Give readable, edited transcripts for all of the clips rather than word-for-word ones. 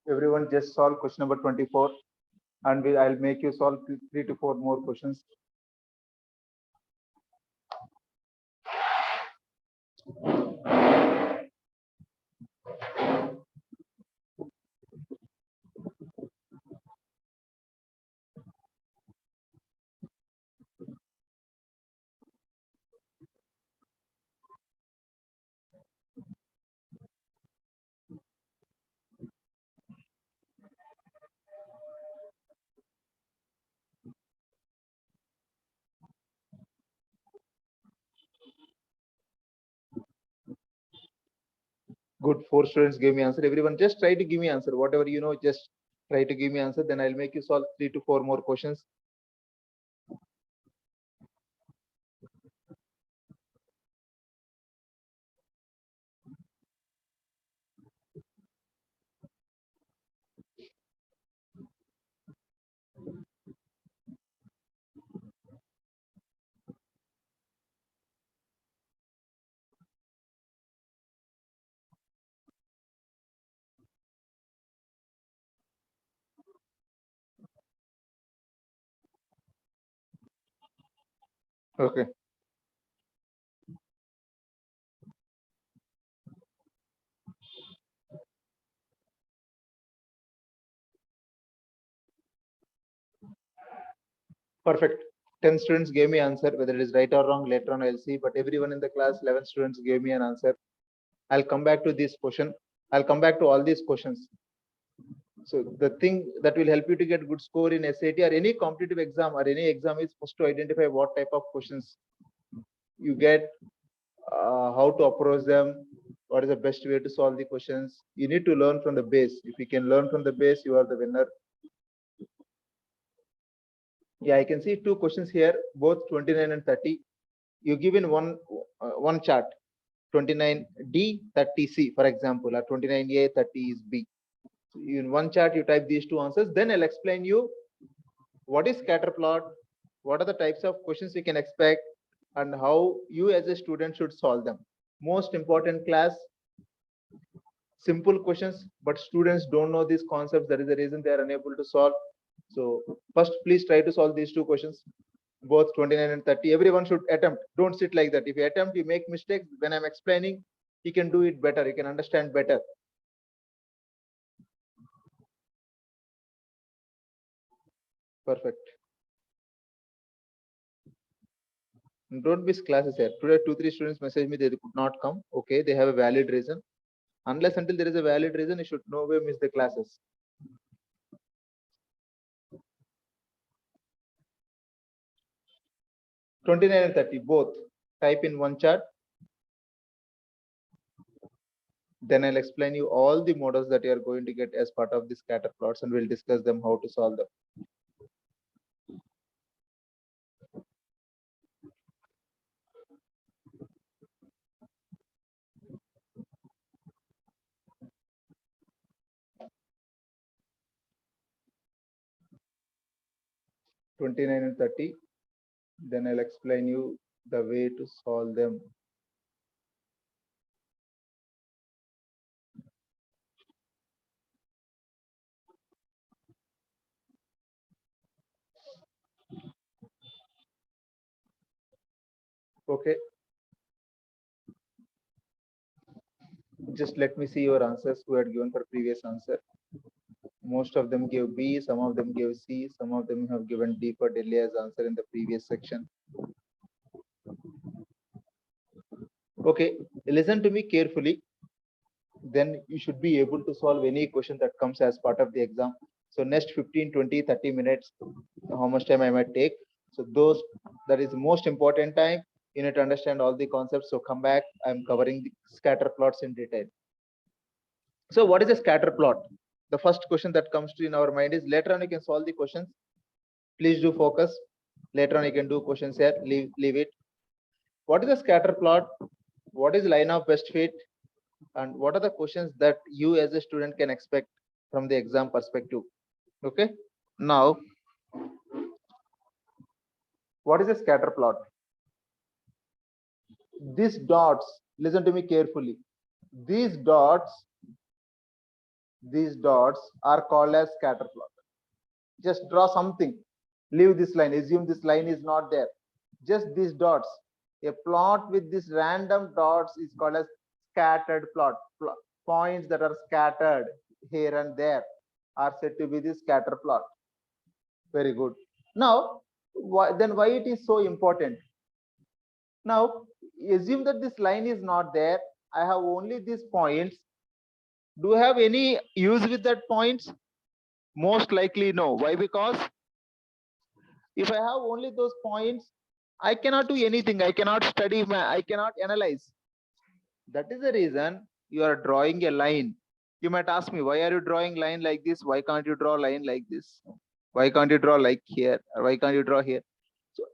Everyone just solve question number 24, and I'll make you solve 3 to 4 more questions. Good. 4 students gave me answer. Everyone just try to give me answer. Whatever you know, just try to give me answer. Then I'll make you solve 3 to 4 more questions. Okay. Perfect. 10 students gave me answer. Whether it is right or wrong, later on I'll see. But everyone in the class, 11 students gave me an answer. I'll come back to this question. I'll come back to all these questions. So the thing that will help you to get good score in SAT or any competitive exam or any exam is first to identify what type of questions you get, how to approach them, what is the best way to solve the questions. You need to learn from the base. If you can learn from the base, you are the winner. Yeah, I can see 2 questions here, both 29 and 30. You give in one chart, 29D, 30C, for example, or 29A, 30 is B. So in one chart, you type these 2 answers. Then I'll explain you what is scatterplot, what are the types of questions you can expect, and how you as a student should solve them. Most important class, simple questions, but students don't know these concepts. That is the reason they are unable to solve. So first, please try to solve these 2 questions, both 29 and 30. Everyone should attempt. Don't sit like that. If you attempt, you make mistakes. When I'm explaining, you can do it better. You can understand better. Perfect. Don't miss classes here. Today, 2-3 students message me they could not come. Okay, they have a valid reason. Unless until there is a valid reason, you should no way miss the classes. 29 and 30, both. Type in one chart. Then I'll explain you all the models that you are going to get as part of the scatter plots, and we'll discuss them how to solve them. (29 and 30). Then I'll explain you the way to solve them. Okay. Just let me see your answers who had given for previous answer. Most of them gave B, some of them gave C, some of them have given D for Delhi as answer in the previous section. Okay, listen to me carefully. Then you should be able to solve any question that comes as part of the exam. So next 15, 20, 30 minutes, how much time I might take. So that is most important time. You need to understand all the concepts. So come back. I'm covering the scatter plots in detail. So what is a scatter plot? The first question that comes to in our mind is, later on you can solve the questions. Please do focus. Later on you can do questions here. Leave it. What is a scatter plot? What is line of best fit? And what are the questions that you as a student can expect from the exam perspective? Okay. Now, what is a scatter plot? These dots, listen to me carefully. These dots these dots are called as scatter plot. Just draw something, leave this line, assume this line is not there, just these dots. A plot with these random dots is called as scattered plot. Points that are scattered here and there are said to be the scatter plot. Very good. Now, why it is so important? Now, assume that this line is not there. I have only these points. Do I have any use with that points? Most likely no. Why? Because if I have only those points, I cannot do anything. I cannot study, I cannot analyze. That is the reason you are drawing a line. You might ask me, why are you drawing line like this? Why can't you draw line like this? Why can't you draw like here? Or why can't you draw here? So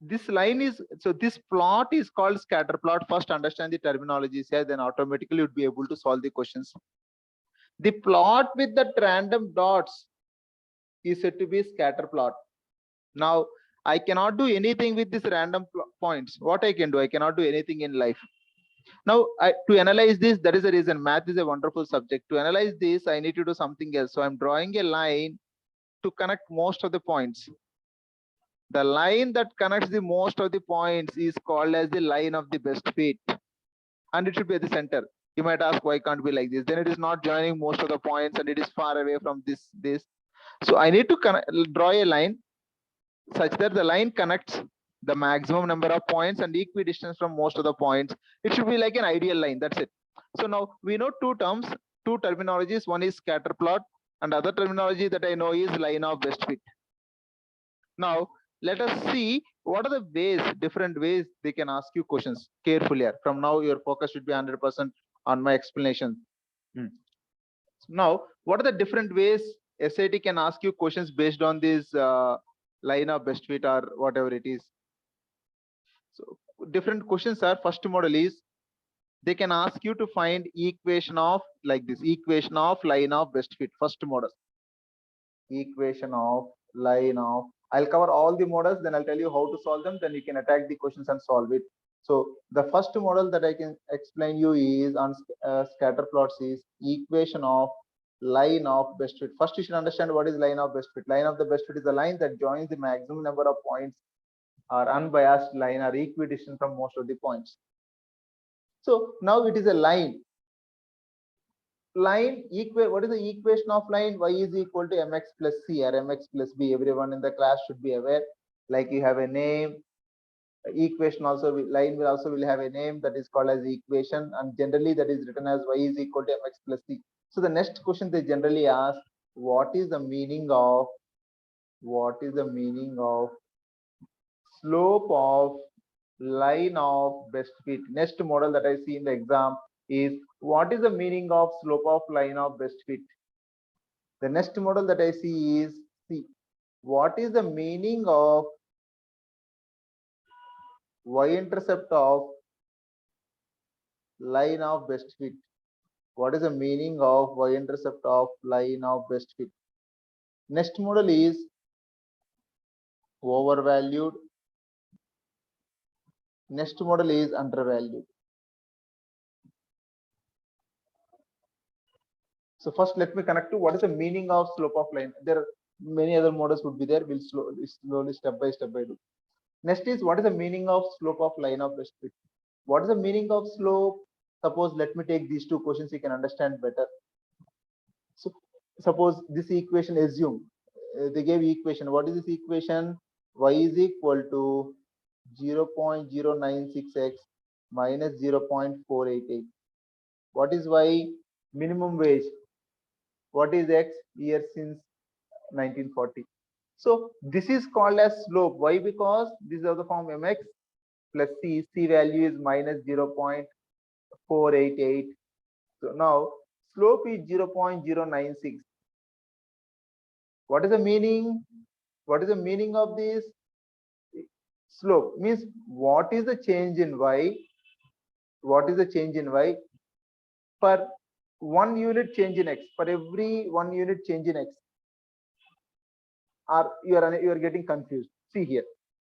this line is, so this plot is called scatter plot. First understand the terminologies here, then automatically you'd be able to solve the questions. The plot with the random dots is said to be scatter plot. Now, I cannot do anything with these random points. What I can do? I cannot do anything in life. Now, to analyze this, that is the reason math is a wonderful subject. To analyze this, I need to do something else. So I'm drawing a line to connect most of the points. The line that connects the most of the points is called as the line of the best fit. And it should be at the center. You might ask, why can't be like this? Then it is not joining most of the points and it is far away from this. So I need to draw a line such that the line connects the maximum number of points and equidistance from most of the points. It should be like an ideal line. That's it. So now we know two terms, two terminologies. One is scatter plot, and other terminology that I know is line of best fit. Now let us see what are the ways, different ways they can ask you questions carefully. From now, your focus should be 100% on my explanation. Now, what are the different ways SAT can ask you questions based on this line of best fit or whatever it is? So different questions are, first model is, they can ask you to find equation of like this, equation of line of best fit. First model, equation of line of, I'll cover all the models, then I'll tell you how to solve them, then you can attack the questions and solve it. So the first model that I can explain you is on scatter plots is equation of line of best fit. First, you should understand what is line of best fit. Line of the best fit is a line that joins the maximum number of points or unbiased line or equidistant from most of the points. So now it is a line. Line what is the equation of line? Y is equal to mx plus c or mx plus b. Everyone in the class should be aware. Like you have a name. Equation also line will also have a name that is called as equation, and generally that is written as y is equal to mx plus c. So the next question they generally ask, what is the meaning of slope of line of best fit? Next model that I see in the exam is, what is the meaning of slope of line of best fit? The next model that I see is, what is the meaning of y-intercept of line of best fit? What is the meaning of y-intercept of line of best fit? Next model is overvalued. Next model is undervalued. So first, let me connect to what is the meaning of slope of line. There are many other models would be there. We'll slowly step by step do. Next is, what is the meaning of slope of line of best fit? What is the meaning of slope? Suppose, let me take these two questions, you can understand better. So suppose this equation, assume they gave equation. What is this equation? Y is equal to 0.096x minus 0.488. What is Y? Minimum wage. What is X? Year since 1940. So this is called as slope. Why? Because this is of the form mx plus c. C value is minus 0.488. So now slope is 0.096. What is the meaning? What is the meaning of this? Slope means what is the change in y? What is the change in y? For 1 unit change in x, for every 1 unit change in x, or you are getting confused. See here,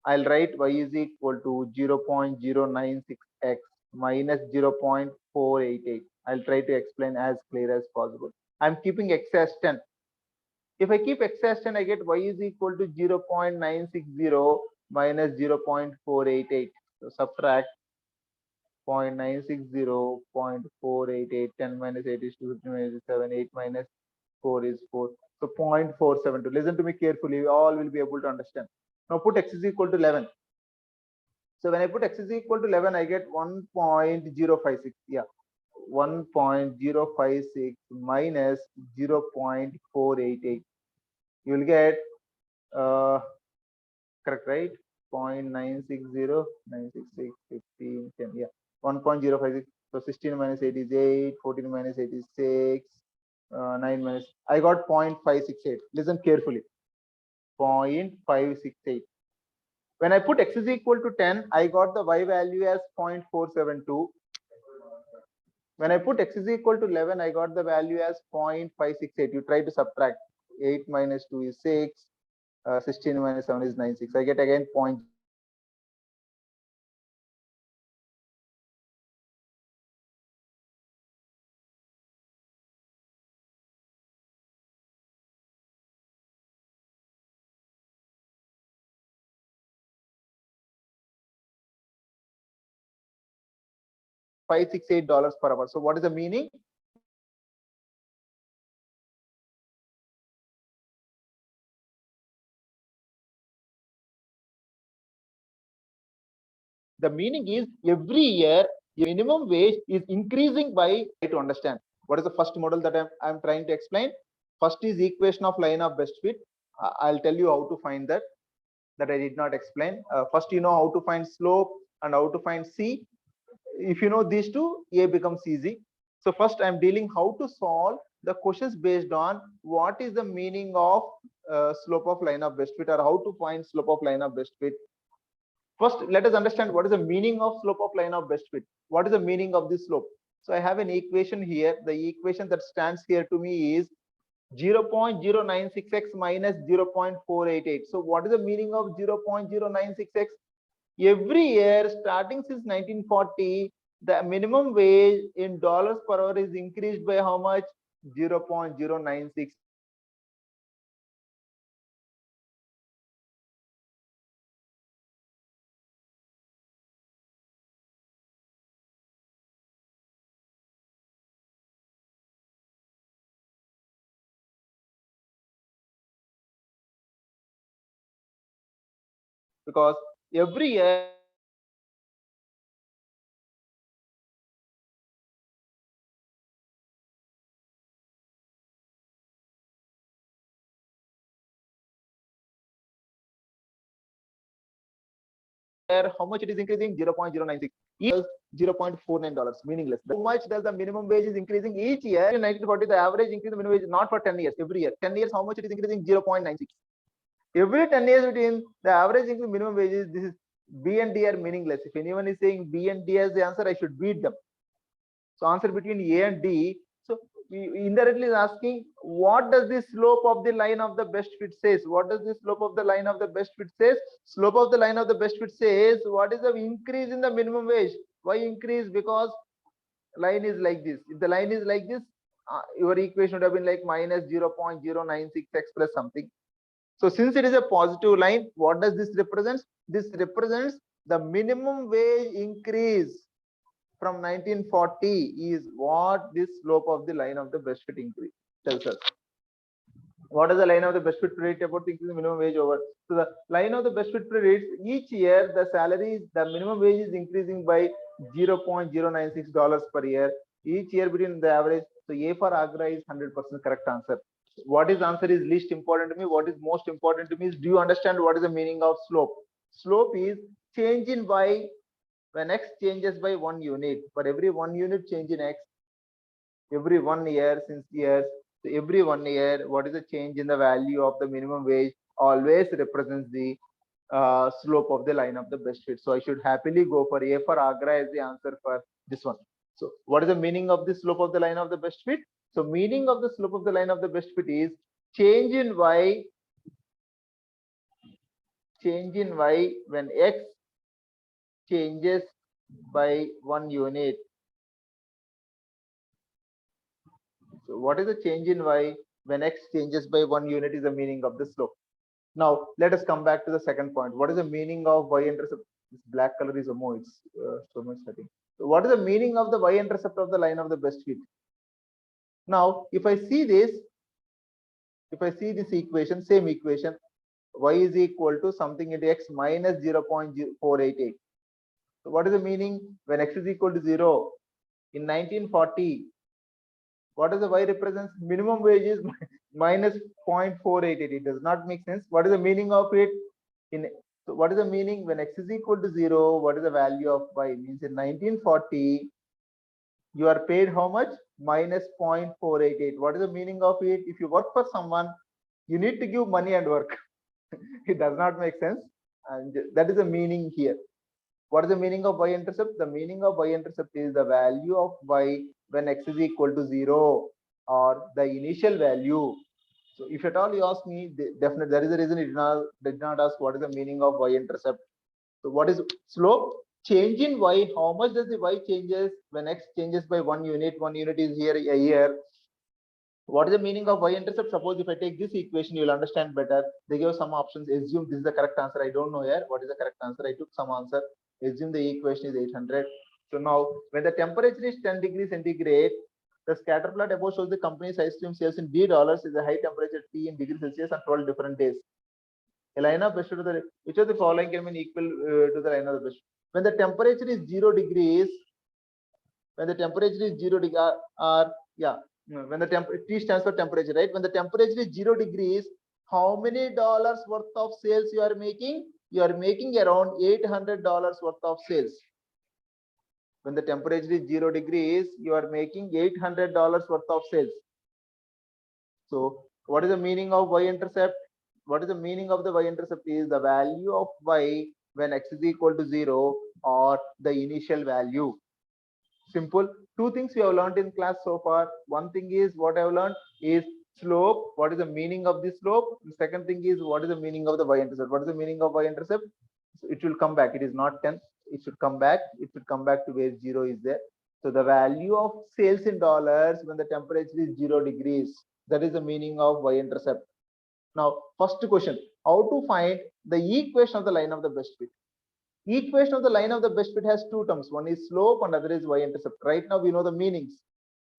I'll write y is equal to 0.096x minus 0.488. I'll try to explain as clear as possible. I'm keeping x as 10. If I keep x as 10, I get y is equal to 0.960 minus 0.488. So subtract 0.960, 0.488, 10 minus 8 is 2, 15 minus 7, 8 minus 4 is 4. So 0.472. Listen to me carefully. You all will be able to understand. Now put x is equal to 11. So when I put x is equal to 11, I get 1.056. Yeah, 1.056 minus 0.488. You will get correct, right? 0.960, 966, 15, 10. Yeah, 1.056. So 16 minus 8 is 8, 14 minus 8 is 6, 9 minus. I got 0.568. Listen carefully. 0.568. When I put x is equal to 10, I got the y value as 0.472. When I put x is equal to 11, I got the value as 0.568. You try to subtract. 8 minus 2 is 6. 16 minus 7 is 96. I get again 0.568. $568 per hour. So what is the meaning? The meaning is every year minimum wage is increasing by, to understand what is the first model that I'm trying to explain. First is equation of line of best fit. I'll tell you how to find that I did not explain. First, you know how to find slope and how to find C. If you know these two, A becomes easy. So first I'm dealing how to solve the questions based on what is the meaning of slope of line of best fit, or how to find slope of line of best fit. First, let us understand what is the meaning of slope of line of best fit. What is the meaning of this slope? So I have an equation here. The equation that stands here to me is 0.096x minus 0.488. So what is the meaning of 0.096x? Every year starting since 1940, the minimum wage in dollars per hour is increased by how much? 0.096. Because every year how much it is increasing? 0.096. Equals $0.49. Meaningless. How much does the minimum wage is increasing each year? In 1940, the average increase in minimum wage is not for 10 years. Every year, 10 years, how much it is increasing? 0.96. Every 10 years between the average increase in minimum wages. This is B and D are meaningless. If anyone is saying B and D as the answer, I should beat them. So answer between A and D. So indirectly is asking, what does the slope of the line of the best fit says? What does the slope of the line of the best fit says? Slope of the line of the best fit says, what is the increase in the minimum wage? Why increase? Because line is like this. If the line is like this, your equation would have been like minus 0.096x plus something. So since it is a positive line, what does this represent? This represents the minimum wage increase from 1940 is what this slope of the line of the best fit increase tells us. What is the line of the best fit predict about the increase in minimum wage over? So the line of the best fit predicts each year the salary, the minimum wage is increasing by $0.096 per year. Each year between the average. So A for Agra is 100% correct answer. What is answer is least important to me. What is most important to me is, do you understand what is the meaning of slope? Slope is change in Y when x changes by 1 unit. For every 1 unit change in x, every 1 year, since years, so every 1 year, what is the change in the value of the minimum wage always represents the slope of the line of the best fit. So I should happily go for A for Agra as the answer for this one. So what is the meaning of the slope of the line of the best fit? So meaning of the slope of the line of the best fit is change in Y when x changes by 1 unit. So what is the change in y when x changes by 1 unit is the meaning of the slope. Now let us come back to the second point. What is the meaning of y-intercept? This black color is a more, it's so much setting. So what is the meaning of the y-intercept of the line of the best fit? Now if I see this, if I see this equation, same equation, y is equal to something into x minus 0.488. So what is the meaning when x is equal to 0? In 1940, what does the y represents? Minimum wage is minus 0.488. It does not make sense. What is the meaning of it? So what is the meaning when x is equal to 0? What is the value of y? Means in 1940, you are paid how much? Minus 0.488. What is the meaning of it? If you work for someone, you need to give money and work. It does not make sense. And that is the meaning here. What is the meaning of y-intercept? The meaning of y-intercept is the value of y when x is equal to 0 or the initial value. So if at all you ask me, definitely there is a reason it did not ask what is the meaning of y-intercept. So what is slope? Change in y, how much does the y changes when x changes by 1 unit? 1 unit is here a year. What is the meaning of y-intercept? Suppose if I take this equation, you will understand better. They give some options. Assume this is the correct answer. I don't know here. What is the correct answer? I took some answer. Assume the equation is 800. So now, when the temperature is 10 degrees centigrade, the scatter plot above shows the company's ice cream sales in D dollars is a high temperature T in degrees Celsius on 12 different days. A line of best to the which of the following can be equal to the line of the best? When the temperature is 0 degrees, when the temperature is 0 degree, when the T stands for temperature, right? When the temperature is 0 degrees, how many dollars worth of sales you are making? You are making around $800 worth of sales. When the temperature is 0 degrees, you are making $800 worth of sales. So what is the meaning of y-intercept? What is the meaning of the y-intercept is the value of y when x is equal to 0 or the initial value. Simple. Two things we have learned in class so far. One thing is what I have learned is slope. What is the meaning of the slope? The second thing is what is the meaning of the y-intercept? What is the meaning of y-intercept? So it will come back. It is not 10. It should come back. It should come back to where 0 is there. So the value of sales in dollars when the temperature is 0 degrees. That is the meaning of y-intercept. Now, first question: how to find the equation of the line of the best fit? Equation of the line of the best fit has two terms. One is slope and other is y-intercept. Right now we know the meanings.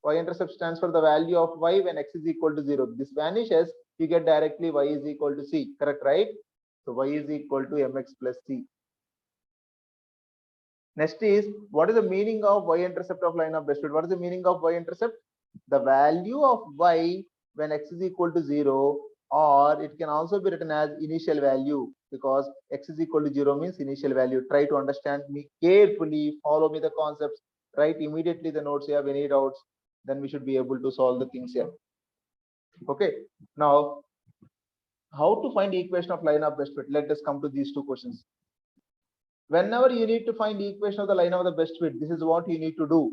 Y-intercept stands for the value of y when x is equal to 0. This vanishes, you get directly y is equal to c. Correct, right? So y is equal to mx plus c. Next is, what is the meaning of y-intercept of line of best fit? What is the meaning of y-intercept? The value of y when x is equal to 0, or it can also be written as initial value, because x is equal to 0 means initial value. Try to understand me carefully, follow me the concepts, write immediately the notes. You have any doubts, then we should be able to solve the things here. Okay, now how to find the equation of line of best fit? Let us come to these two questions. Whenever you need to find the equation of the line of the best fit, this is what you need to do.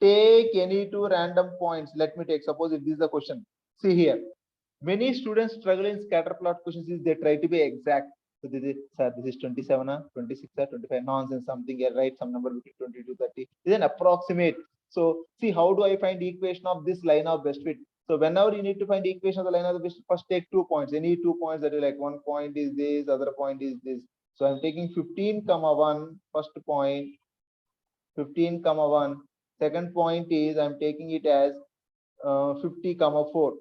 Take any two random points. Let me take, suppose if this is the question. See here, many students struggle in scatterplot questions is they try to be exact. So this is, sir, this is 27 or 26 or 25, nonsense, something here, right? Some number between 20 to 30 is an approximate. So see, how do I find the equation of this line of best fit? So whenever you need to find the equation of the line of the best fit, first take 2 points. Any 2 points that are like, one point is this, other point is this. So I'm taking 15, 1, first point, 15, 1. Second point is I'm taking it as 50, 4.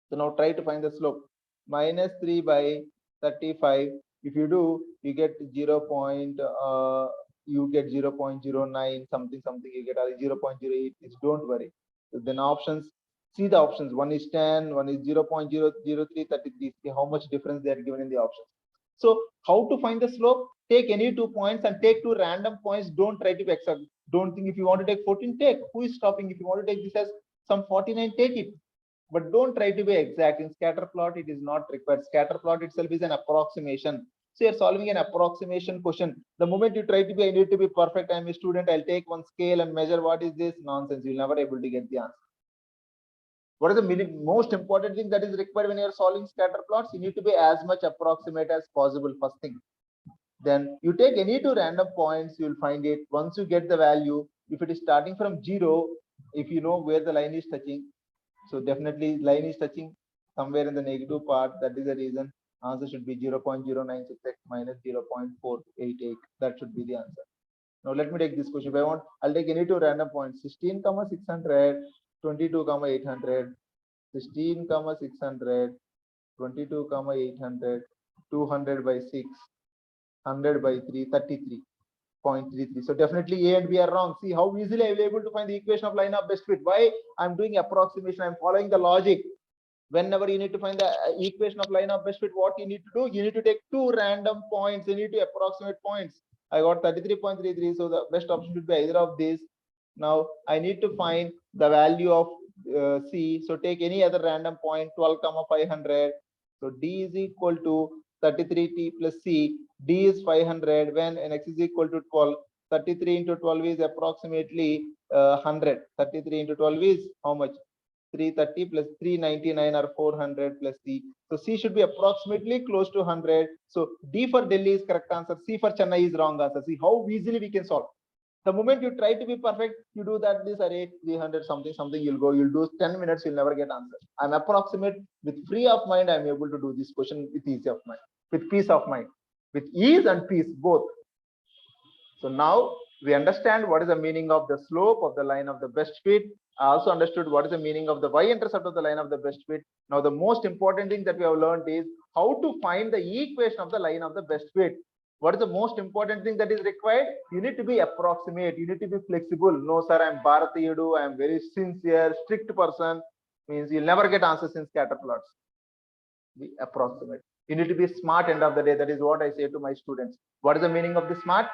So now try to find the slope. Minus 3 by 35. If you do, you get 0. You get 0.09 something something. You get 0.08. Don't worry. So then options. See the options. One is 10. One is 0.003. 33. See how much difference they are given in the options. So how to find the slope? Take any 2 points and take 2 random points. Don't try to be exact. Don't think if you want to take 14, take. Who is stopping? If you want to take this as some 49, take it. But don't try to be exact. In scatterplot, it is not required. Scatterplot itself is an approximation. So you're solving an approximation question. The moment you try to be, I need to be perfect. I'm a student. I'll take one scale and measure what is this nonsense. You'll never able to get the answer. What is the most important thing that is required when you're solving scatter plots? You need to be as much approximate as possible. First thing. Then you take any two random points, you'll find it. Once you get the value, if it is starting from 0, if you know where the line is touching, so definitely line is touching somewhere in the negative part. That is the reason answer should be 0.096x minus 0.488. That should be the answer. Now let me take this question. If I want, I'll take any two random points: 16, 600, 22, 800, 16, 600, 22, 800, 200 by 6, 100 by 3, 33.33. So definitely A and B are wrong. See how easily I will be able to find the equation of line of best fit. Why? I'm doing approximation. I'm following the logic. Whenever you need to find the equation of line of best fit, what you need to do? You need to take two random points. You need to approximate points. I got 33.33. So the best option should be either of these. Now I need to find the value of C. So take any other random point, 12, 500. So D is equal to 33T plus C. D is 500 when n x is equal to 12. 33 into 12 is approximately 100. 33 into 12 is how much? 330 plus 399 or 400 plus C. So C should be approximately close to 100. So D for Delhi is correct answer. C for Chennai is wrong answer. See how easily we can solve. The moment you try to be perfect, you do that this array 300 something, you'll go, you'll do 10 minutes, you'll never get answer. I'm approximate with free of mind. I'm able to do this question with ease of mind, with peace of mind, with ease and peace both. So now we understand what is the meaning of the slope of the line of the best fit. I also understood what is the meaning of the y-intercept of the line of the best fit. Now the most important thing that we have learned is how to find the equation of the line of the best fit. What is the most important thing that is required? You need to be approximate. You need to be flexible. No, sir, I'm Bharatiyudu. I'm very sincere, strict person. Means you'll never get answers in scatterplots. Be approximate. You need to be smart end of the day. That is what I say to my students. What is the meaning of the smart?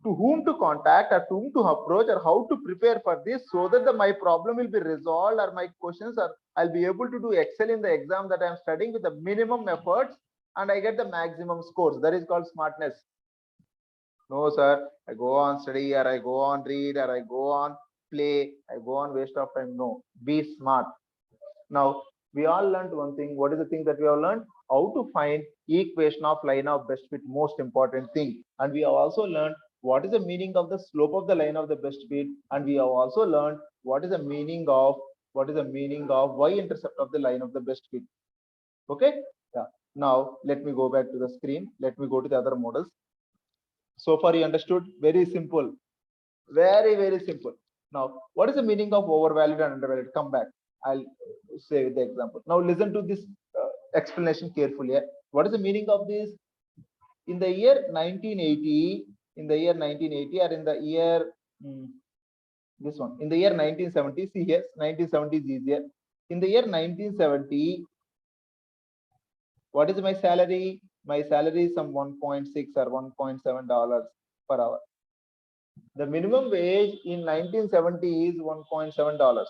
To whom to contact or to whom to approach or how to prepare for this so that my problem will be resolved or my questions are I'll be able to do excel in the exam that I'm studying with the minimum efforts and I get the maximum scores. That is called smartness. No, sir, I go on study or I go on read or I go on play, I go on waste of time. No, be smart. Now, we all learned one thing. What is the thing that we have learned? How to find equation of line of best fit, most important thing. And we have also learned what is the meaning of the slope of the line of the best fit. And we have also learned what is the meaning of y-intercept of the line of the best fit. Okay. Yeah. Now let me go back to the screen. Let me go to the other models. So far you understood? Very simple. Very, very simple. Now, what is the meaning of overvalued and undervalued? Come back. I'll say with the example. Now listen to this explanation carefully. What is the meaning of this? In the year 1980, or in the year this one, in the year 1970, see here, 1970 is easier. In the year 1970, what is my salary? My salary is some 1.6 or $1.7 per hour. The minimum wage in 1970 is $1.7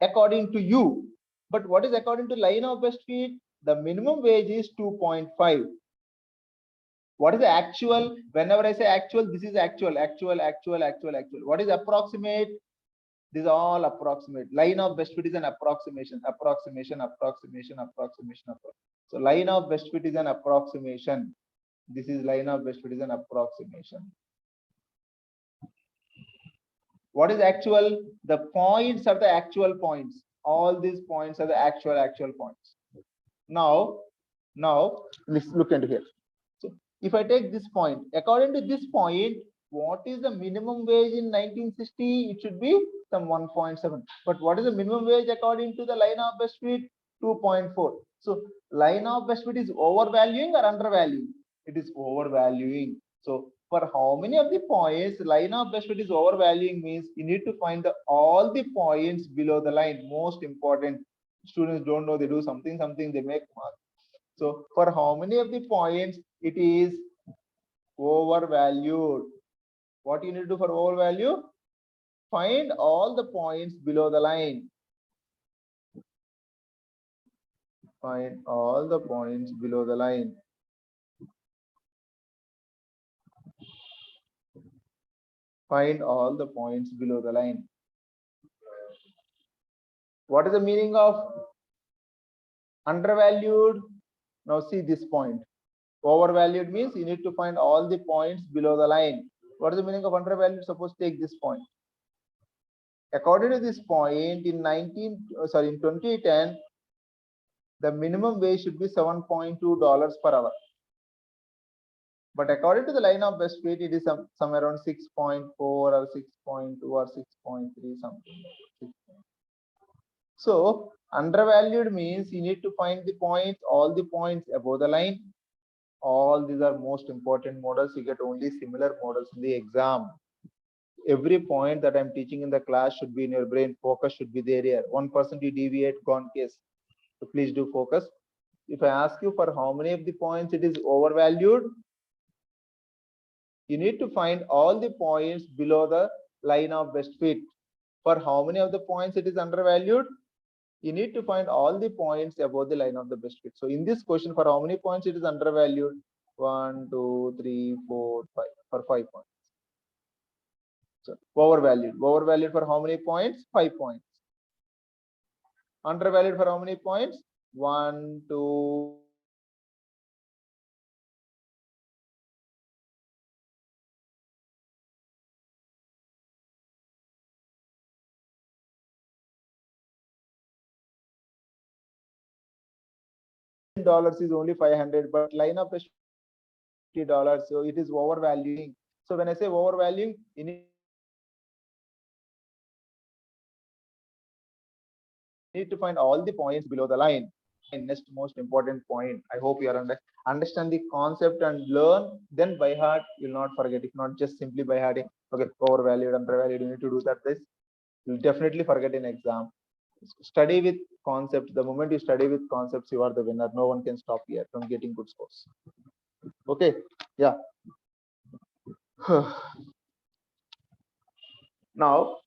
according to you. But what is according to line of best fit? The minimum wage is 2.5. What is the actual? Whenever I say actual, this is actual. What is approximate? This is all approximate. Line of best fit is an approximation. So line of best fit is an approximation. This is line of best fit is an approximation. What is actual? The points are the actual points. All these points are the actual points. Now let's look into here. So if I take this point, according to this point, what is the minimum wage in 1960? It should be some 1.7. But what is the minimum wage according to the line of best fit? 2.4. So line of best fit is overvaluing or undervaluing? It is overvaluing. So for how many of the points line of best fit is overvaluing means you need to find all the points below the line. Most important. Students don't know, they do something, they make mark. So for how many of the points it is overvalued? What you need to do for overvalue? Find all the points below the line. Find all the points below the line. Find all the points below the line. What is the meaning of undervalued? Now see this point. Overvalued means you need to find all the points below the line. What is the meaning of undervalued? Suppose take this point. According to this point, in 2010, the minimum wage should be $7.2 per hour. But according to the line of best fit, it is somewhere around 6.4 or 6.2 or 6.3 something. So undervalued means you need to find the points, all the points above the line. All these are most important models. You get only similar models in the exam. Every point that I'm teaching in the class should be in your brain. Focus should be there here. 1% you deviate, gone case. So please do focus. If I ask you for how many of the points it is overvalued, you need to find all the points below the line of best fit. For how many of the points it is undervalued, you need to find all the points above the line of the best fit. So in this question, for how many points it is undervalued? 1, 2, 3, 4, 5. For 5 points. So overvalued. Overvalued for how many points? 5 points. Undervalued for how many points? 1, 2. Dollars is only 500, but line of best $50, so it is overvaluing. So when I say overvaluing, you need to find all the points below the line. And next most important point, I hope you are understand the concept and learn, then by heart you'll not forget. If not just simply by hearting, okay, overvalued, undervalued, you need to do that. This you'll definitely forget in exam. Study with concepts. The moment you study with concepts, you are the winner. No one can stop you from getting good scores. Okay, yeah. Now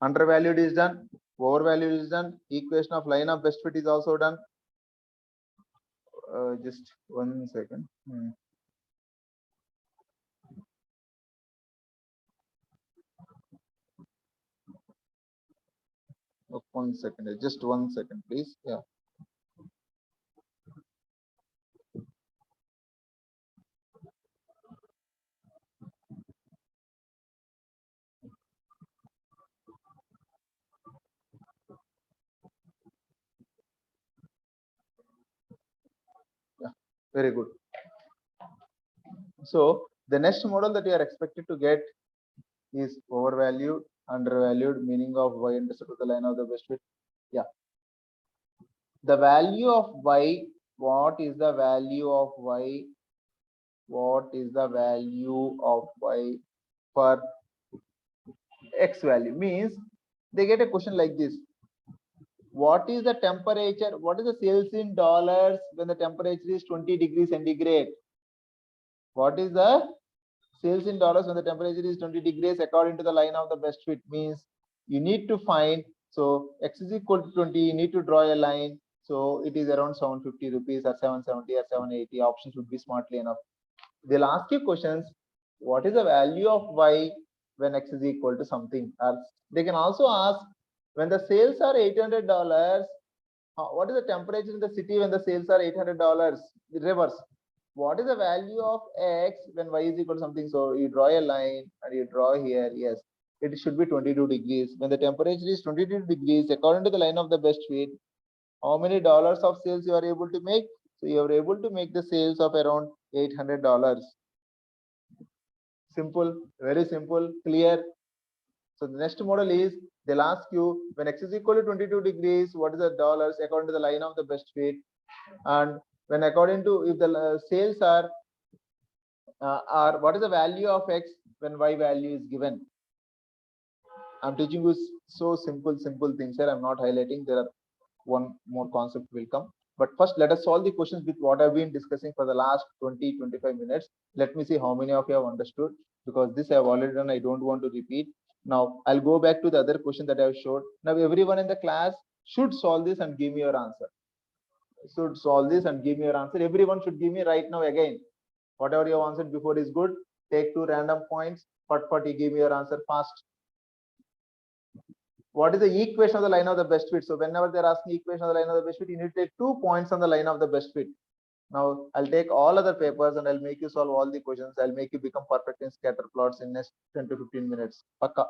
undervalued is done, overvalued is done, equation of line of best fit is also done. Just 1 second. Oh, 1 second, just 1 second, please. Yeah. Yeah, very good. So the next model that you are expected to get is overvalued, undervalued, meaning of y-intercept to the line of the best fit. Yeah. The value of y, what is the value of y? What is the value of y for x value? Means they get a question like this. What is the temperature? What is the sales in dollars when the temperature is 20 degrees centigrade? What is the sales in dollars when the temperature is 20 degrees according to the line of the best fit? Means you need to find, so x is equal to 20, you need to draw a line. So it is around 750 rupees or 770 or 780. Options would be smartly enough. They'll ask you questions. What is the value of y when x is equal to something? Or they can also ask, when the sales are $800, what is the temperature in the city when the sales are $800? The reverse. What is the value of x when y is equal to something? So you draw a line and you draw here. Yes, it should be 22 degrees. When the temperature is 22 degrees, according to the line of the best fit, how many dollars of sales you are able to make? So you are able to make the sales of around $800. Simple, very simple, clear. So the next model is, they'll ask you, when x is equal to 22 degrees, what is the dollars according to the line of the best fit? And when according to, if the sales are what is the value of x when y value is given? I'm teaching you so simple things here. I'm not highlighting. There are one more concept will come. But first, let us solve the questions with what I've been discussing for the last 20-25 minutes. Let me see how many of you have understood, because this I have already done. I don't want to repeat. Now, I'll go back to the other question that I have showed. Now, everyone in the class should solve this and give me your answer. Should solve this and give me your answer. Everyone should give me right now again. Whatever you have answered before is good. Take 2 random points. But you give me your answer fast. What is the equation of the line of the best fit? So whenever they're asking equation of the line of the best fit, you need to take 2 points on the line of the best fit. Now I'll take all other papers and I'll make you solve all the questions. I'll make you become perfect in scatter plots in next 10 to 15 minutes. Pakka.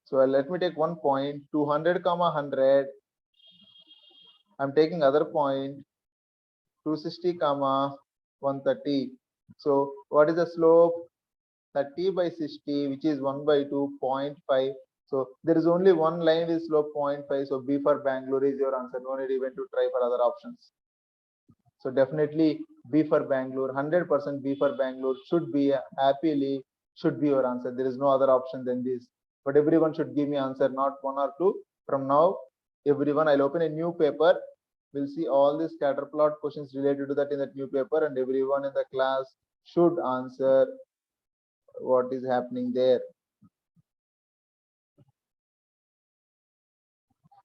So let me take one point, 200 comma 100. I'm taking other point, 260 comma 130. So what is the slope? 30 by 60, which is 1 by 2, 0.5. So there is only one line with slope 0.5. So B for Bangalore is your answer. No need even to try for other options. So definitely B for Bangalore, 100% B for Bangalore should be your answer. There is no other option than this. But everyone should give me answer, not one or two. From now, everyone, I'll open a new paper. We'll see all the scatter plot questions related to that in that new paper, and everyone in the class should answer what is happening there.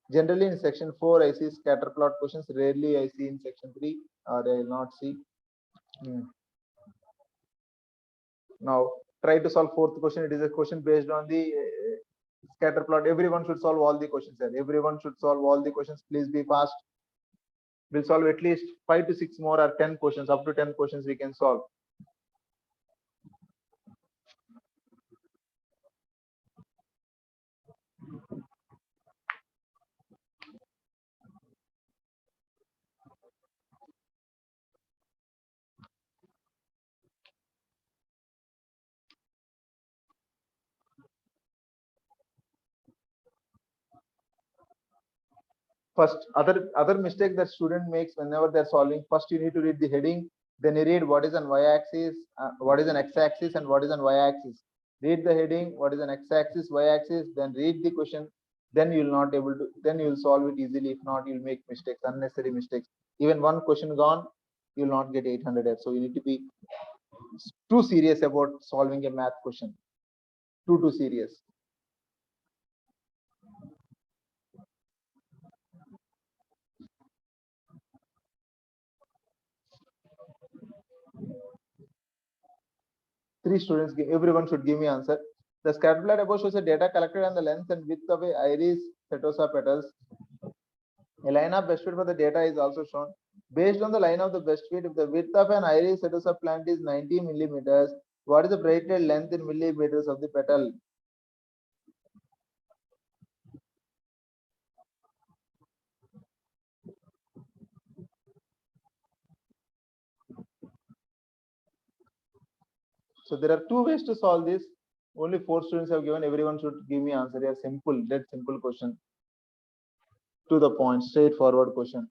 Generally in section 4, I see scatter plot questions. Rarely I see in section 3, or I will not see. Now try to solve fourth question. It is a question based on the scatter plot. Everyone should solve all the questions here. Everyone should solve all the questions. Please be fast. We'll solve at least 5 to 6 more or 10 questions. Up to 10 questions we can solve. First, other mistake that student makes whenever they're solving, first you need to read the heading, then you read what is an y-axis, what is an x-axis, and what is an y-axis. Read the heading, what is an x-axis, y-axis, then read the question, then you'll not able to, then you'll solve it easily. If not, you'll make mistakes, unnecessary mistakes. Even one question gone, you'll not get 800 F. So you need to be too serious about solving a math question. Too serious. Three students, everyone should give me answer. The scatterplot above shows the data collected on the length and width of a iris setosa petals. A line of best fit for the data is also shown. Based on the line of the best fit, if the width of an iris setosa plant is 90 millimeters, what is the braided length in millimeters of the petal? So there are two ways to solve this. Only 4 students have given. Everyone should give me answer. A simple, dead simple question. To the point, straightforward question.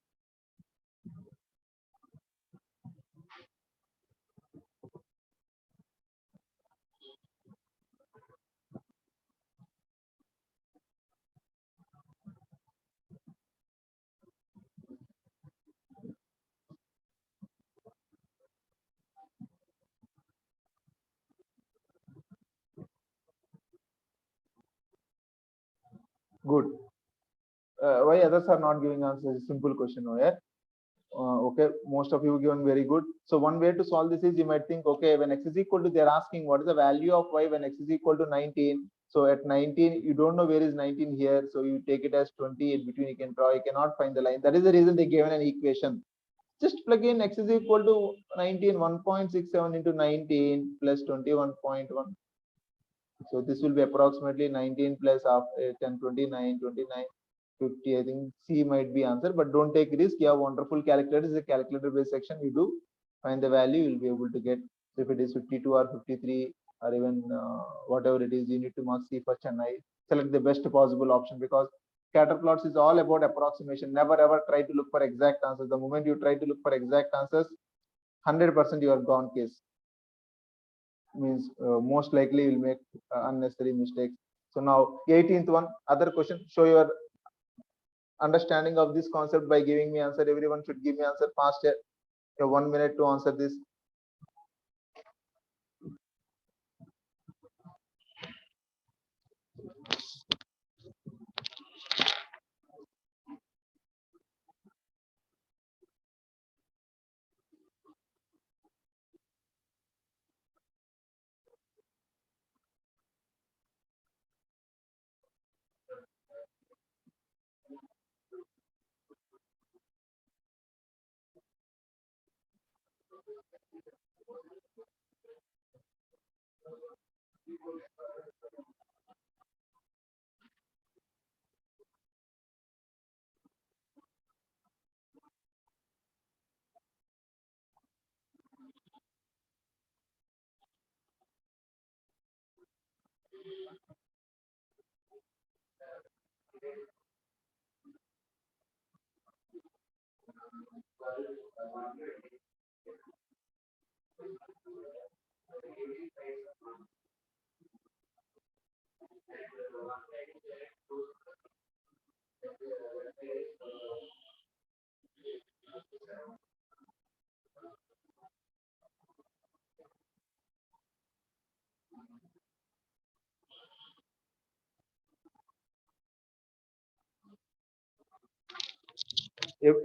Good. Why others are not giving answers? Simple question, no, yeah? Okay, most of you given very good. So one way to solve this is, you might think, okay, when x is equal to, they're asking what is the value of y when x is equal to 19. So at 19, you don't know where is 19 here. So you take it as 20 in between, you can draw, you cannot find the line. That is the reason they given an equation. Just plug in x is equal to 19, 1.67 into 19 plus 21.1. So this will be approximately 19 plus 10, 29, 29. 50. I think C might be answer, but don't take risk. You have wonderful calculators. The calculator based section, you do find the value, you'll be able to get. So if it is 52 or 53 or even whatever it is, you need to mark C first and I select the best possible option, because scatter plots is all about approximation. Never ever try to look for exact answers. The moment you try to look for exact answers, 100% you are gone case. Means most likely you'll make unnecessary mistakes. So now 18th one, other question. Show your understanding of this concept by giving me answer. Everyone should give me answer fast. You have 1 minute to answer this.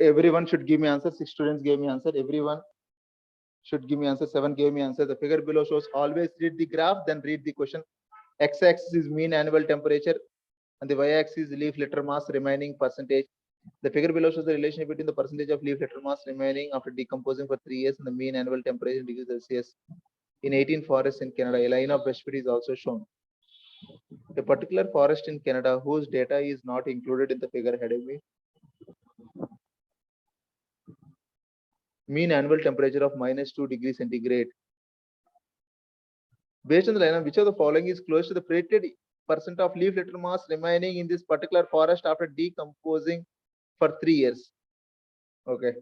Everyone should give me answer. 6 students gave me answer. Everyone should give me answer. 7 gave me answer. The figure below shows always read the graph, then read the question. X-axis is mean annual temperature, and the y-axis is leaf litter mass remaining percentage. The figure below shows the relationship between the percentage of leaf litter mass remaining after decomposing for 3 years and the mean annual temperature in degrees Celsius. In 18 forests in Canada, a line of best fit is also shown. A particular forest in Canada whose data is not included in the figure heading me. Mean annual temperature of -2 degrees centigrade. Based on the line, which of the following is close to the predicted percent of leaf litter mass remaining in this particular forest after decomposing for 3 years? Okay.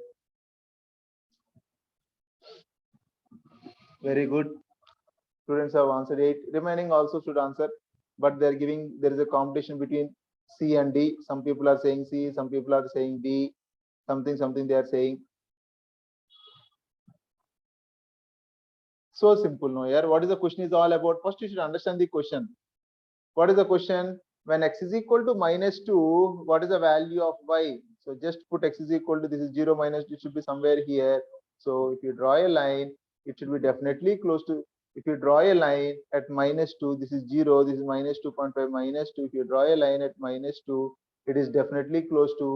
Very good. Students have answered 8. Remaining also should answer, but they're giving, there is a competition between C and D. Some people are saying C, some people are saying D, something they are saying. So simple, no, yeah. What is the question is all about? First, you should understand the question. What is the question? When x is equal to -2, what is the value of y? So just put x is equal to, this is 0 minus, it should be somewhere here. So if you draw a line, it should be definitely close to, if you draw a line at -2, this is 0, this is -2.5 -2. If you draw a line at -2, it is definitely close to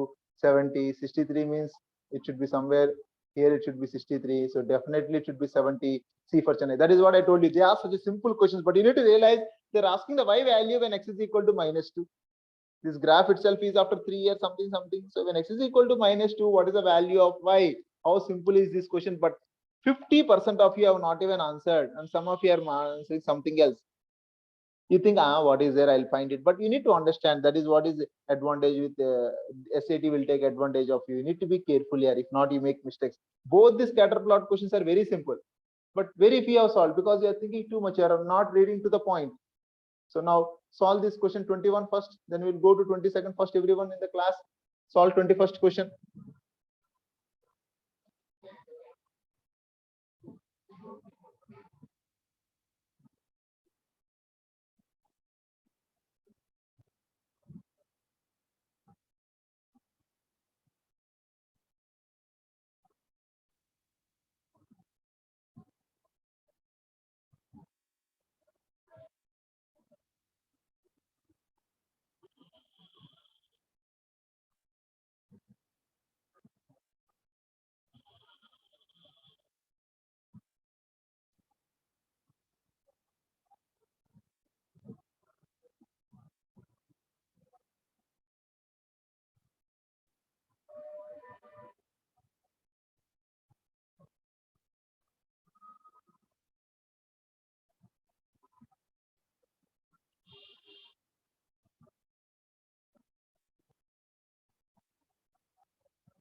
70. 63 means it should be somewhere here, it should be 63. So definitely it should be 70. C for Chennai. That is what I told you. They are such a simple questions, but you need to realize they're asking the y value when x is equal to -2. This graph itself is after 3 years, something. So when x is equal to -2, what is the value of y? How simple is this question? But 50% of you have not even answered, and some of you are answering something else. You think, what is there? I'll find it. But you need to understand that is what is advantage with SAT will take advantage of you. You need to be careful here. If not, you make mistakes. Both the scatter plot questions are very simple, but very few have solved because you are thinking too much. You are not reading to the point. So now solve this question 21 first, then we'll go to 22nd first. Everyone in the class solve 21st question.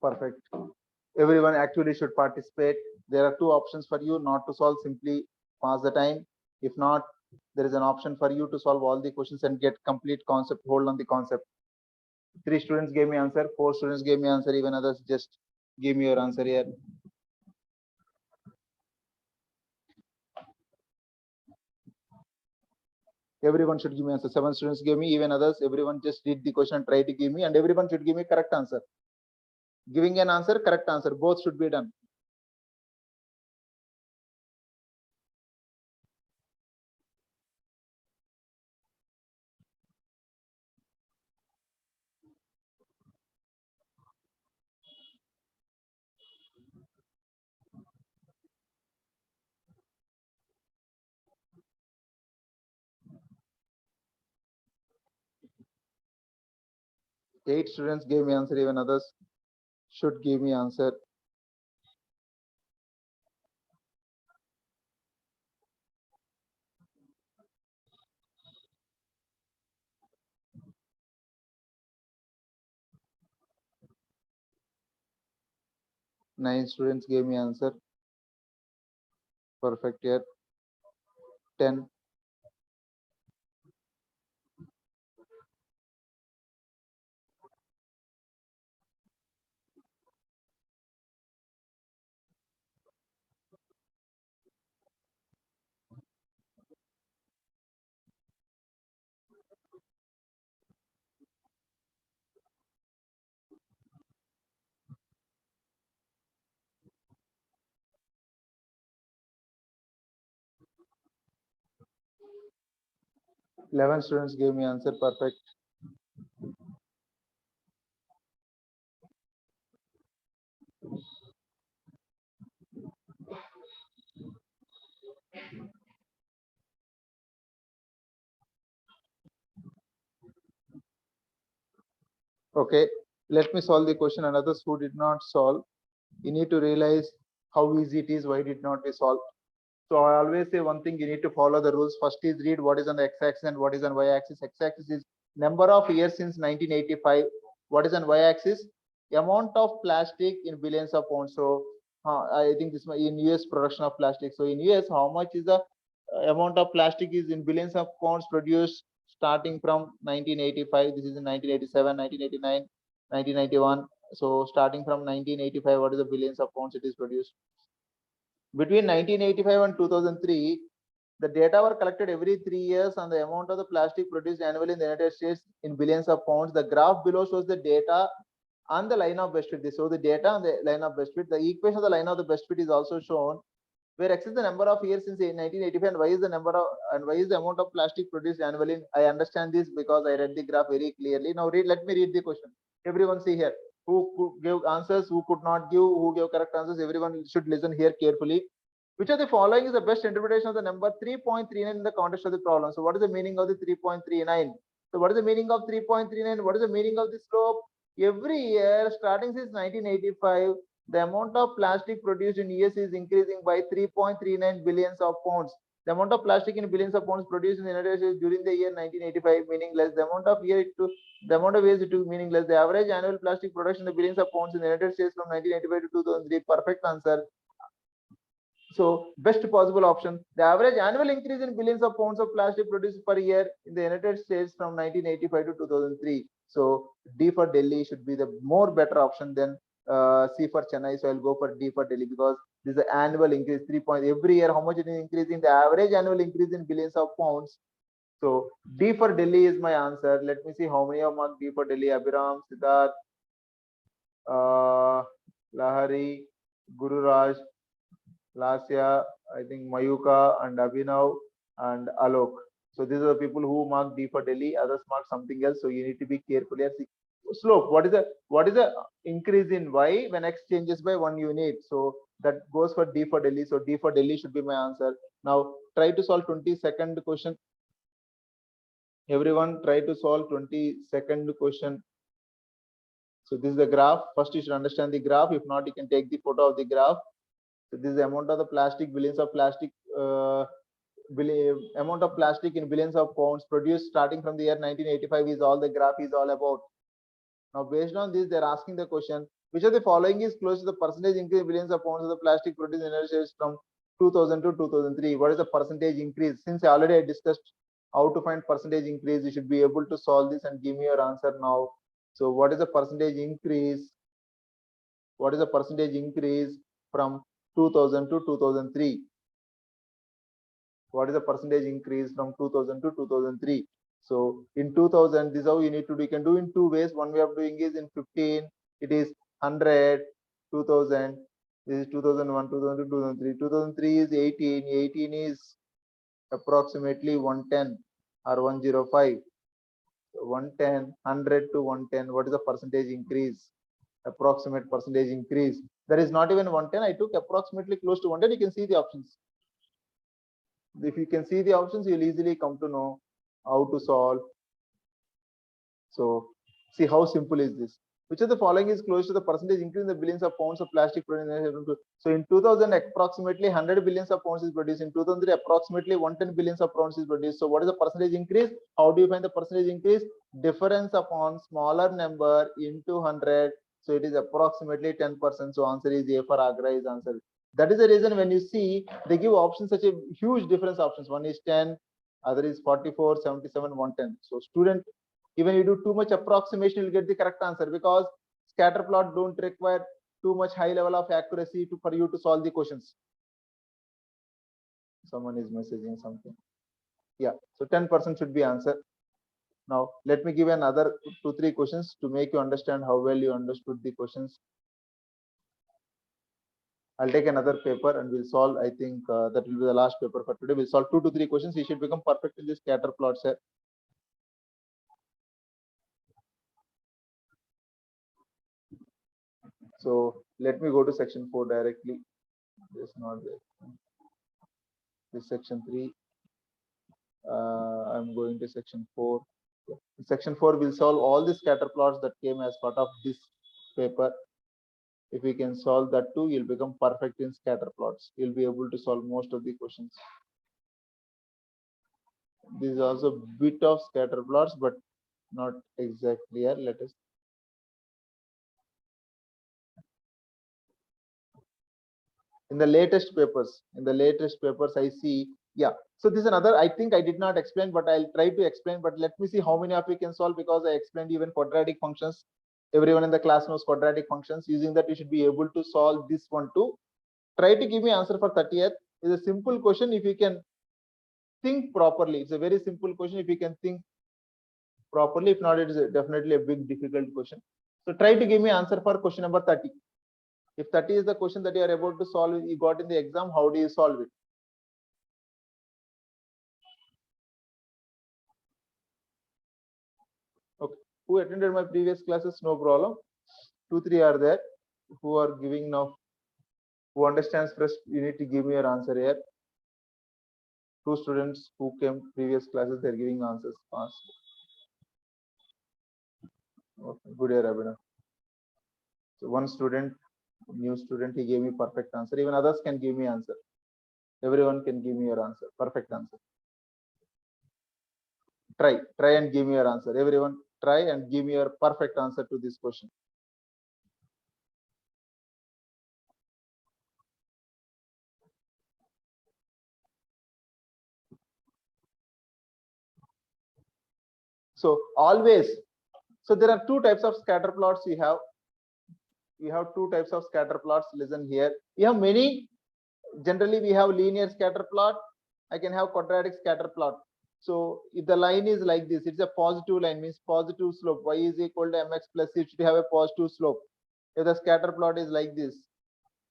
Perfect. Everyone actually should participate. There are two options for you not to solve, simply pass the time. If not, there is an option for you to solve all the questions and get complete concept, hold on the concept. 3 students gave me answer, 4 students gave me answer, even others just give me your answer here. Everyone should give me answer. 7 students gave me, even others, everyone just read the question and try to give me, and everyone should give me correct answer. Giving an answer, correct answer, both should be done. 8 students gave me answer, even others should give me answer. Nine students gave me answer. Perfect here. 10. 11 students gave me answer. Perfect. Okay, let me solve the question. And others who did not solve, you need to realize how easy it is. Why did not we solve? So I always say one thing, you need to follow the rules. First is read what is on the x-axis and what is on y-axis. X-axis is number of years since 1985. What is on y-axis? Amount of plastic in billions of pounds. So I think this in US production of plastic. So in US, how much is the amount of plastic is in billions of pounds produced starting from 1985. This is in 1987, 1989, 1991. So starting from 1985, what is the billions of pounds it is produced? Between 1985 and 2003, the data were collected every 3 years on the amount of the plastic produced annually in the United States in billions of pounds. The graph below shows the data on the line of best fit. This shows the data on the line of best fit. The equation of the line of the best fit is also shown, where x is the number of years since 1985 and y is the number of and y is the amount of plastic produced annually. I understand this because I read the graph very clearly. Now let me read the question. Everyone see here. Who could give answers, who could not give, who gave correct answers. Everyone should listen here carefully. Which of the following is the best interpretation of the number 3.39 in the context of the problem? So what is the meaning of the 3.39? So what is the meaning of 3.39? What is the meaning of the slope? Every year starting since 1985, the amount of plastic produced in US is increasing by 3.39 billions of pounds. The amount of plastic in billions of pounds produced in the United States during the year 1985 meaningless. The amount of years it took meaningless. The average annual plastic production in the billions of pounds in the United States from 1985 to 2003. Perfect answer. So best possible option. The average annual increase in billions of pounds of plastic produced per year in the United States from 1985 to 2003. So D for Delhi should be the more better option than C for Chennai. So I'll go for D for Delhi because this is the annual increase 3 points every year. How much it is increasing? The average annual increase in billions of pounds. So D for Delhi is my answer. Let me see how many of mark D for Delhi. Abhiram, Siddharth, Lahari, Guru Raj, Lasya, I think Mayuka and Abhinav and Alok. So these are the people who mark D for Delhi, others mark something else. So you need to be careful here. See, slope, what is the increase in y when x changes by 1 unit? So that goes for D for Delhi. So D for Delhi should be my answer. Now try to solve 22nd question. Everyone try to solve 22nd question. So this is the graph. First you should understand the graph. If not, you can take the photo of the graph. So this is the amount of the plastic, billions of plastic, amount of plastic in billions of pounds produced starting from the year 1985 is all the graph is all about. Now based on this, they're asking the question, which of the following is close to the percentage increase in billions of pounds of the plastic produced in the United States from 2000 to 2003? What is the percentage increase? Since I already discussed how to find percentage increase, you should be able to solve this and give me your answer now. So what is the percentage increase? What is the percentage increase from 2000 to 2003? What is the percentage increase from 2000 to 2003? So in 2000, this is how you need to do. You can do in two ways. One way of doing is in 15, it is 100, 2000. This is 2001, 2002, 2003. 2003 is 18. 18 is approximately 110 or 105. 110, 100 to 110. What is the percentage increase? Approximate percentage increase. There is not even 110. I took approximately close to 110. You can see the options. If you can see the options, you'll easily come to know how to solve. So See how simple is this. Which of the following is close to the percentage increase in the billions of pounds of plastic produced? So in 2000, approximately 100 billions of pounds is produced. In 2003, approximately 110 billions of pounds is produced. So what is the percentage increase? How do you find the percentage increase? Difference upon smaller number into 100. So it is approximately 10%. So answer is A for Agra is answer. That is the reason when you see they give options such a huge difference options. One is 10, other is 44, 77, 110. So student, even you do too much approximation, you'll get the correct answer because scatter plot don't require too much high level of accuracy for you to solve the questions. Someone is messaging something. Yeah, so 10% should be answer. Now let me give another 2-3 questions to make you understand how well you understood the questions. I'll take another paper and we'll solve. I think that will be the last paper for today. We'll solve 2 to 3 questions. You should become perfect in this scatter plot set. So let me go to section 4 directly. It's not there. This section 3. I'm going to section 4. In section 4, we'll solve all the scatter plots that came as part of this paper. If we can solve that too, you'll become perfect in scatter plots. You'll be able to solve most of the questions. This is also a bit of scatter plots, but not exactly here. Let us. In the latest papers, I see. Yeah. So this is another. I think I did not explain, but I'll try to explain. But let me see how many of you can solve because I explained even quadratic functions. Everyone in the class knows quadratic functions. Using that, you should be able to solve this one too. Try to give me answer for 30th. It's a simple question if you can think properly. It's a very simple question if you can think properly. If not, it is definitely a big difficult question. So try to give me answer for question number 30. If 30 is the question that you are able to solve, you got in the exam, how do you solve it? Okay. Who attended my previous classes? No problem. 2-3 are there who are giving now. Who understands first? You need to give me your answer here. 2 students who came previous classes, they're giving answers fast. Okay. Good year, Abhinav. So one student, new student, he gave me perfect answer. Even others can give me answer. Everyone can give me your answer. Perfect answer. Try and give me your answer. Everyone try and give me your perfect answer to this question. So always, so there are 2 types of scatter plots you have. We have 2 types of scatter plots. Listen here. We have many. Generally, we have linear scatter plot. I can have quadratic scatter plot. So if the line is like this, it's a positive line, means positive slope. Y is equal to mx plus c, it should have a positive slope. If the scatter plot is like this,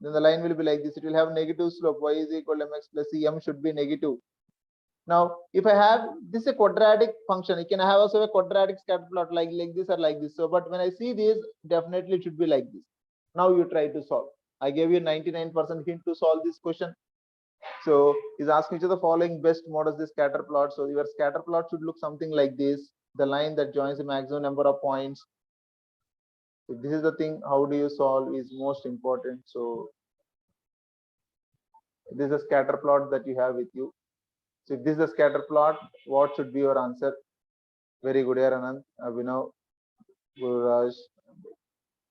then the line will be like this. It will have negative slope. Y is equal to mx plus c. M should be negative. Now, if I have this a quadratic function, I can have also a quadratic scatter plot like this or like this. So, but when I see this, definitely it should be like this. Now you try to solve. I gave you 99% hint to solve this question. So he's asking which of the following best models this scatter plot. So your scatter plot should look something like this. The line that joins the maximum number of points. So this is the thing. How do you solve is most important. So this is a scatter plot that you have with you. So if this is a scatter plot, what should be your answer? Very good, Anand, Abhinav, Gururaj.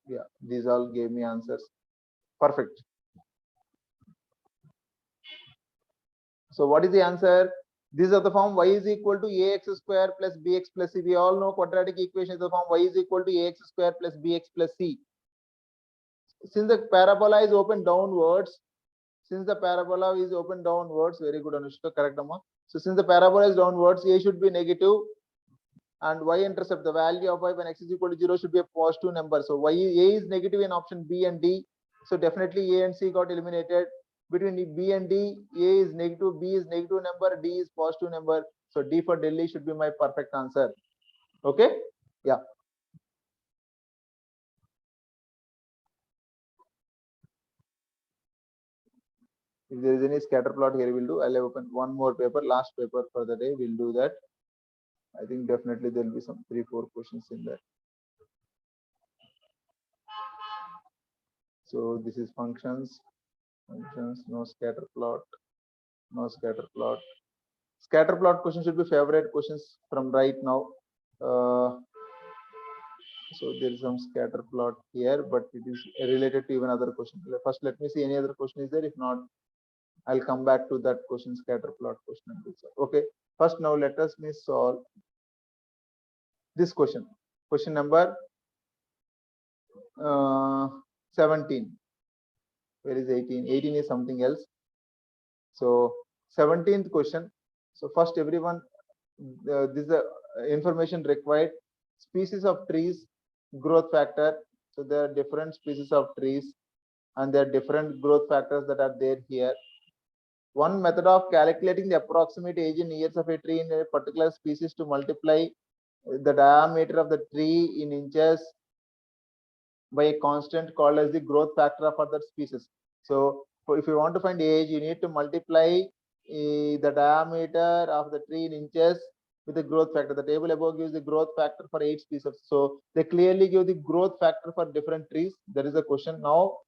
Yeah, these all gave me answers. Perfect. So what is the answer? This is of the form y is equal to ax square plus bx plus c. We all know quadratic equation is the form y is equal to ax square plus bx plus c. Since the parabola is open downwards, very good, Anushka, correct, Amma. So since the parabola is downwards, a should be negative, and y-intercept, the value of y when x is equal to 0 should be a positive number. So a is negative in option B and D. So definitely A and C got eliminated. Between B and D, A is negative, B is negative number, D is positive number. So D for Delhi should be my perfect answer. Okay? Yeah. If there is any scatter plot here, we'll do. I'll open one more paper, last paper for the day. We'll do that. I think definitely there will be some 3-4 questions in there. So this is functions, no scatter plot, no scatter plot. Scatter plot question should be favorite questions from right now. So there is some scatter plot here, but it is related to even other question. First, let me see any other question is there. If not, I'll come back to that question, scatter plot question. Okay. First, now let us solve this question. Question number 17. Where is 18? 18 is something else. So 17th question. So first, everyone, this is the information required. Species of trees, growth factor. So there are different species of trees, and there are different growth factors that are there here. One method of calculating the approximate age in years of a tree in a particular species to multiply the diameter of the tree in inches by a constant called as the growth factor of other species. So if you want to find age, you need to multiply the diameter of the tree in inches with the growth factor. The table above gives the growth factor for 8 species. So they clearly give the growth factor for different trees. That is the question. Now,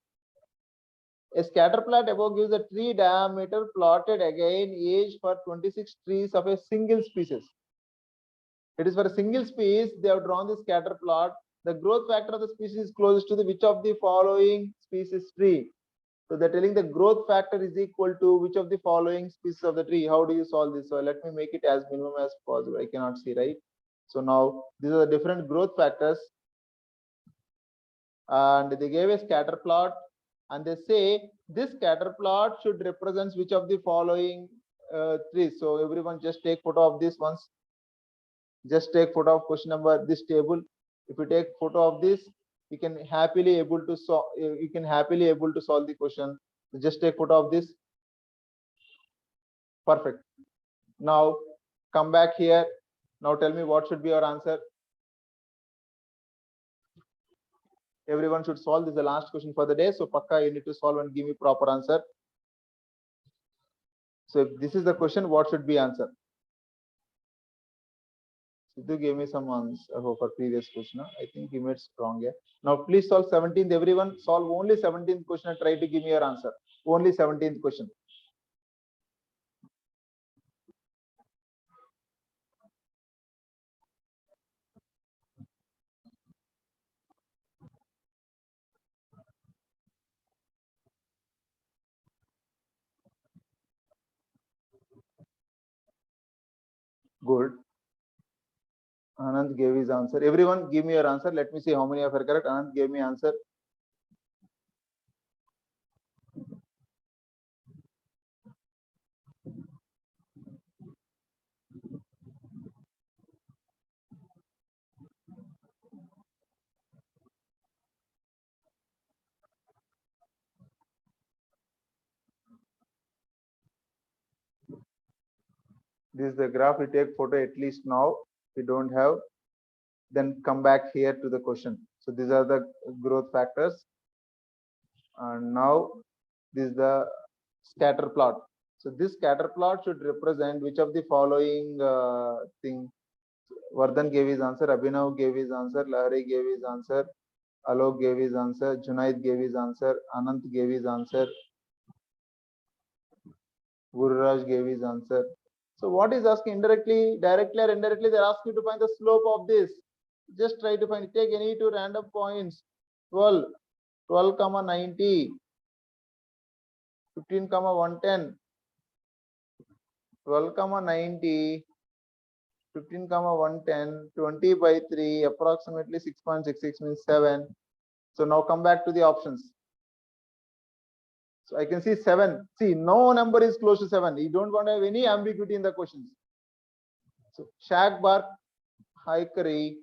a scatter plot above gives the tree diameter plotted again age for 26 trees of a single species. It is for a single species. They have drawn the scatter plot. The growth factor of the species is closest to the which of the following species tree. So they're telling the growth factor is equal to which of the following species of the tree. How do you solve this? So let me make it as minimum as possible. I cannot see, right? So now these are the different growth factors, and they gave a scatter plot, and they say this scatter plot should represent which of the following trees. So everyone just take photo of this once. Just take photo of question number this table. If you take photo of this, you can happily able to solve. You can happily able to solve the question. So just take photo of this. Perfect. Now come back here. Now tell me what should be your answer. Everyone should solve. This is the last question for the day. So Pakka, you need to solve and give me proper answer. So if this is the question, what should be answer? Sidhu gave me some answer for previous question. I think he made strong here. Now please solve 17th. Everyone solve only 17th question and try to give me your answer. Only 17th question. Good. Anand gave his answer. Everyone give me your answer. Let me see how many of you are correct. Anand gave me answer. This is the graph. We take photo at least now. We don't have, then come back here to the question. So these are the growth factors, and now this is the scatter plot. So this scatter plot should represent which of the following thing. Vardhan gave his answer, Abhinav gave his answer, Lahari gave his answer, Alok gave his answer, Junaid gave his answer, Anant gave his answer, Gururaj gave his answer. So what is asking indirectly, directly or indirectly, they're asking you to find the slope of this. Just try to find it. Take any two random points. 12, 12, 90, 15, 110, 12, 90, 15, 110, 20 by 3, approximately 6.66 means 7. So now come back to the options. So I can see 7. See, no number is close to 7. You don't want to have any ambiguity in the questions. So shag bark, hickory,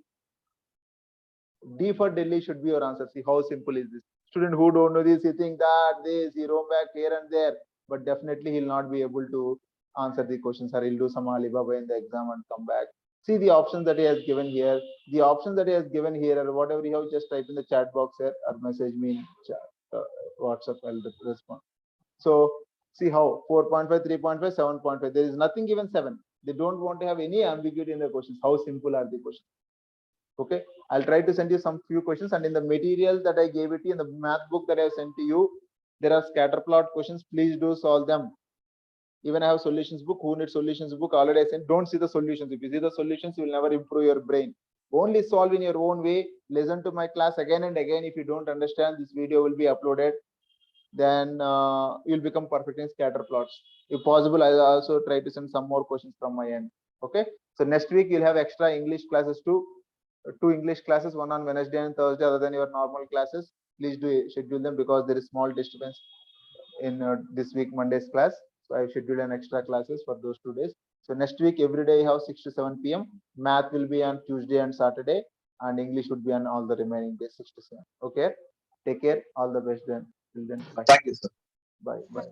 D for Delhi should be your answer. See how simple is this. Student who don't know this, he think that this, he roam back here and there, but definitely he'll not be able to answer the questions, or he'll do some Alibaba in the exam and come back. See the options that he has given here. The options that he has given here, or whatever you have, just type in the chat box here or message me in chat, WhatsApp, I'll respond. So see how 4.5, 3.5, 7.5. There is nothing given 7. They don't want to have any ambiguity in the questions. How simple are the questions? Okay. I'll try to send you some few questions, and in the material that I gave it to you, in the math book that I have sent to you, there are scatterplot questions. Please do solve them. Even I have solutions book. Who needs solutions book? Already I said, don't see the solutions. If you see the solutions, you will never improve your brain. Only solve in your own way. Listen to my class again and again. If you don't understand, this video will be uploaded. Then you'll become perfect in scatter plots. If possible, I'll also try to send some more questions from my end. Okay. So next week you'll have extra English classes too. Two English classes, one on Wednesday and Thursday, other than your normal classes. Please do schedule them because there is small disturbance in this week Monday's class. So I scheduled an extra classes for those 2 days. So next week every day you have 6 to 7 p.m. Math will be on Tuesday and Saturday, and English would be on all the remaining days 6 to 7. Okay. Take care. All the best then. Till then. Bye. Thank you, sir. Bye. Bye.